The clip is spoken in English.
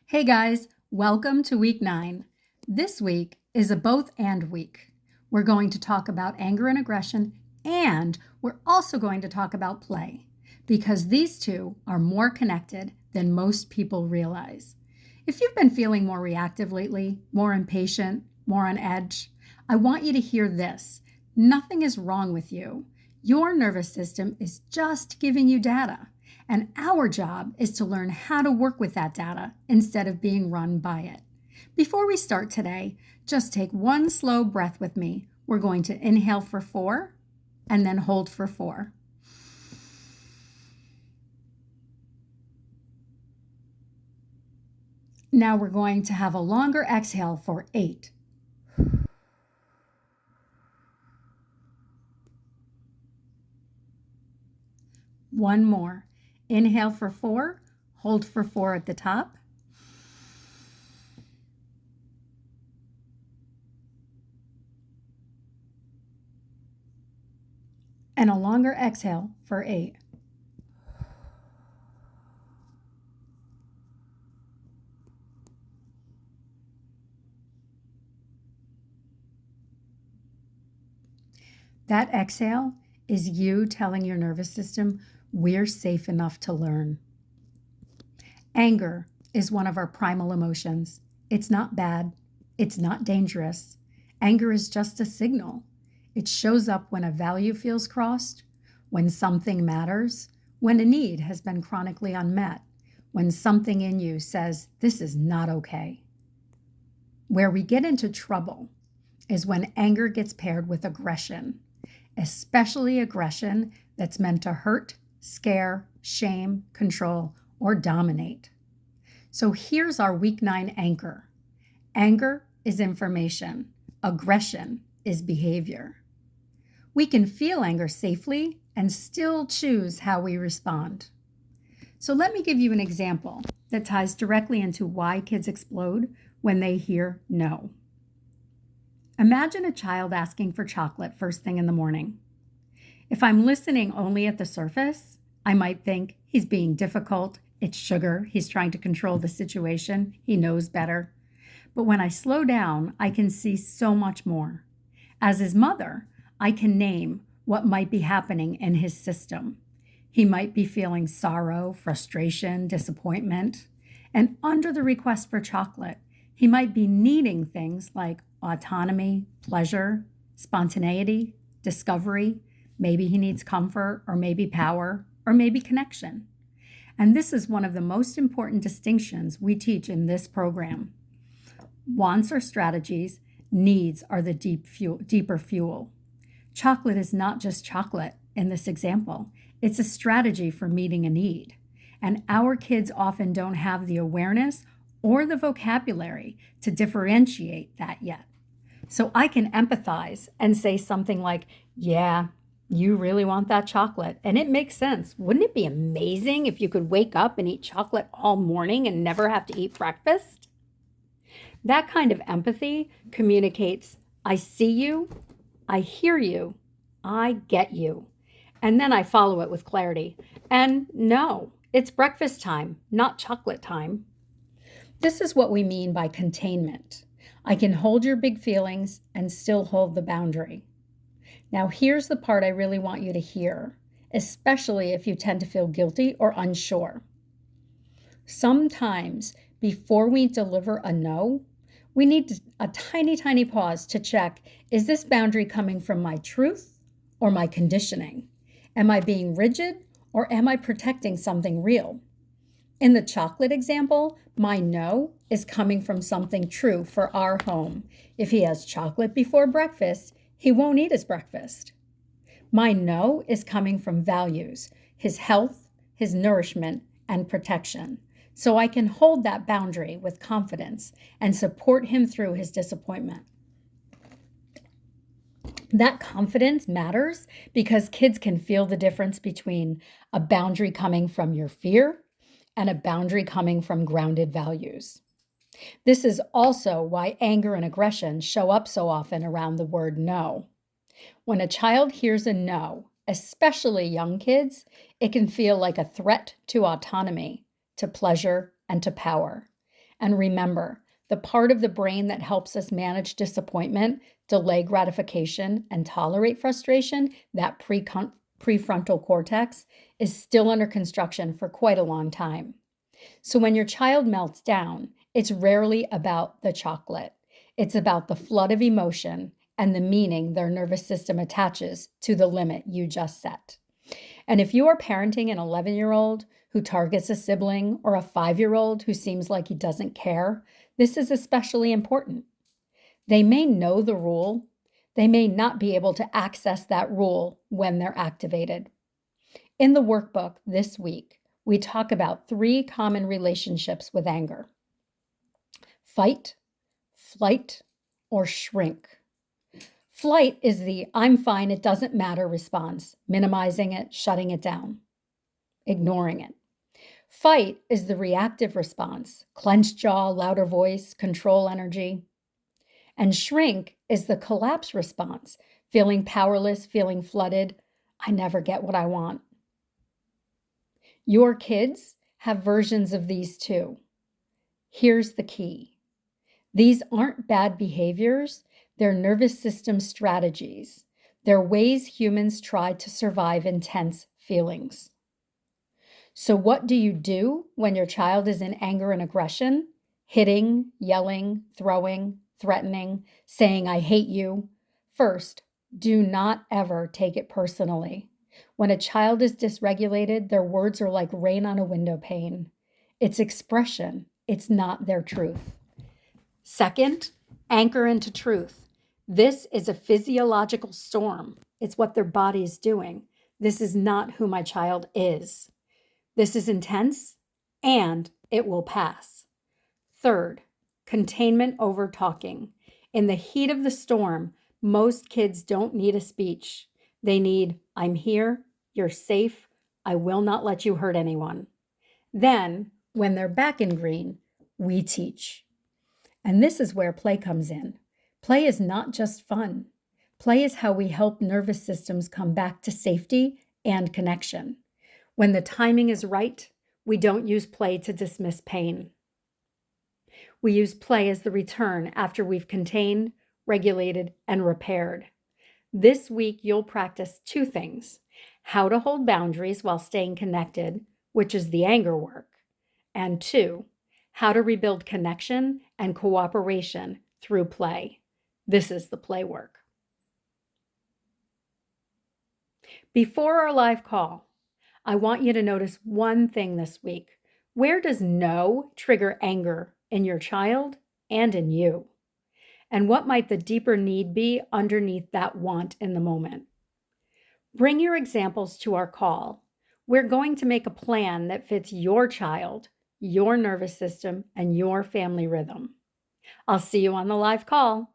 Hey guys, welcome to week 9. This week is a both and week. We're going to talk about anger and aggression, and we're also going to talk about play because these two are more connected than most people realize. If you've been feeling more reactive lately, more impatient, more on edge, I want you to hear this. Nothing is wrong with you. Your nervous system is just giving you data. And our job is to learn how to work with that data instead of being run by it. Before we start today, just take one slow breath with me. We're going to inhale for 4 and then hold for 4. Now we're going to have a longer exhale for 8. One more. Inhale for 4, hold for 4 at the top. And a longer exhale for 8. That exhale is you telling your nervous system, we're safe enough to learn. Anger is one of our primal emotions. It's not bad. It's not dangerous. Anger is just a signal. It shows up when a value feels crossed, when something matters, when a need has been chronically unmet, when something in you says, this is not okay. Where we get into trouble is when anger gets paired with aggression, especially aggression that's meant to hurt, scare, shame, control, or dominate. So here's our week 9 anchor. Anger is information. Aggression is behavior. We can feel anger safely and still choose how we respond. So let me give you an example that ties directly into why kids explode when they hear no. Imagine a child asking for chocolate first thing in the morning. If I'm listening only at the surface, I might think he's being difficult, it's sugar, he's trying to control the situation, he knows better. But when I slow down, I can see so much more. As his mother, I can name what might be happening in his system. He might be feeling sorrow, frustration, disappointment. And under the request for chocolate, he might be needing things like autonomy, pleasure, spontaneity, discovery. Maybe he needs comfort, or maybe power, or maybe connection. And this is one of the most important distinctions we teach in this program. Wants are strategies, needs are the deeper fuel. Chocolate is not just chocolate in this example. It's a strategy for meeting a need. And our kids often don't have the awareness or the vocabulary to differentiate that yet. So I can empathize and say something like, yeah, you really want that chocolate. And it makes sense. Wouldn't it be amazing if you could wake up and eat chocolate all morning and never have to eat breakfast? That kind of empathy communicates, I see you, I hear you, I get you. And then I follow it with clarity. And no, it's breakfast time, not chocolate time. This is what we mean by containment. I can hold your big feelings and still hold the boundary. Now, here's the part I really want you to hear, especially if you tend to feel guilty or unsure. Sometimes, before we deliver a no, we need a tiny pause to check, is this boundary coming from my truth or my conditioning? Am I being rigid or am I protecting something real? In the chocolate example, my no is coming from something true for our home. If he has chocolate before breakfast, he won't eat his breakfast. My no is coming from values, his health, his nourishment, and protection. So I can hold that boundary with confidence and support him through his disappointment. That confidence matters because kids can feel the difference between a boundary coming from your fear and a boundary coming from grounded values. This is also why anger and aggression show up so often around the word no. When a child hears a no, especially young kids, it can feel like a threat to autonomy, to pleasure, and to power. And remember, the part of the brain that helps us manage disappointment, delay gratification, and tolerate frustration, that prefrontal cortex, is still under construction for quite a long time. So when your child melts down, it's rarely about the chocolate. It's about the flood of emotion and the meaning their nervous system attaches to the limit you just set. And if you are parenting an 11-year-old who targets a sibling or a 5-year-old who seems like he doesn't care, this is especially important. They may know the rule. They may not be able to access that rule when they're activated. In the workbook this week, we talk about 3 common relationships with anger: fight, flight, or shrink. Flight is the "I'm fine, it doesn't matter" response, minimizing it, shutting it down, ignoring it. Fight is the reactive response, clenched jaw, louder voice, control energy. And shrink is the collapse response, feeling powerless, feeling flooded. I never get what I want. Your kids have versions of these too. Here's the key. These aren't bad behaviors. They're nervous system strategies. They're ways humans try to survive intense feelings. So what do you do when your child is in anger and aggression? Hitting, yelling, throwing, threatening, saying, "I hate you." First, do not ever take it personally. When a child is dysregulated, their words are like rain on a window pane. It's expression. It's not their truth. Second, anchor into truth. This is a physiological storm. It's what their body is doing. This is not who my child is. This is intense, and it will pass. Third, containment over talking. In the heat of the storm, most kids don't need a speech. They need, "I'm here, you're safe, I will not let you hurt anyone." Then, when they're back in green, we teach. And this is where play comes in. Play is not just fun. Play is how we help nervous systems come back to safety and connection. When the timing is right, we don't use play to dismiss pain. We use play as the return after we've contained, regulated, and repaired. This week, you'll practice 2 things: how to hold boundaries while staying connected, which is the anger work, and 2, how to rebuild connection and cooperation through play. This is the play work. Before our live call, I want you to notice one thing this week. Where does no trigger anger in your child and in you? And what might the deeper need be underneath that want in the moment? Bring your examples to our call. We're going to make a plan that fits your child, your nervous system, and your family rhythm. I'll see you on the live call.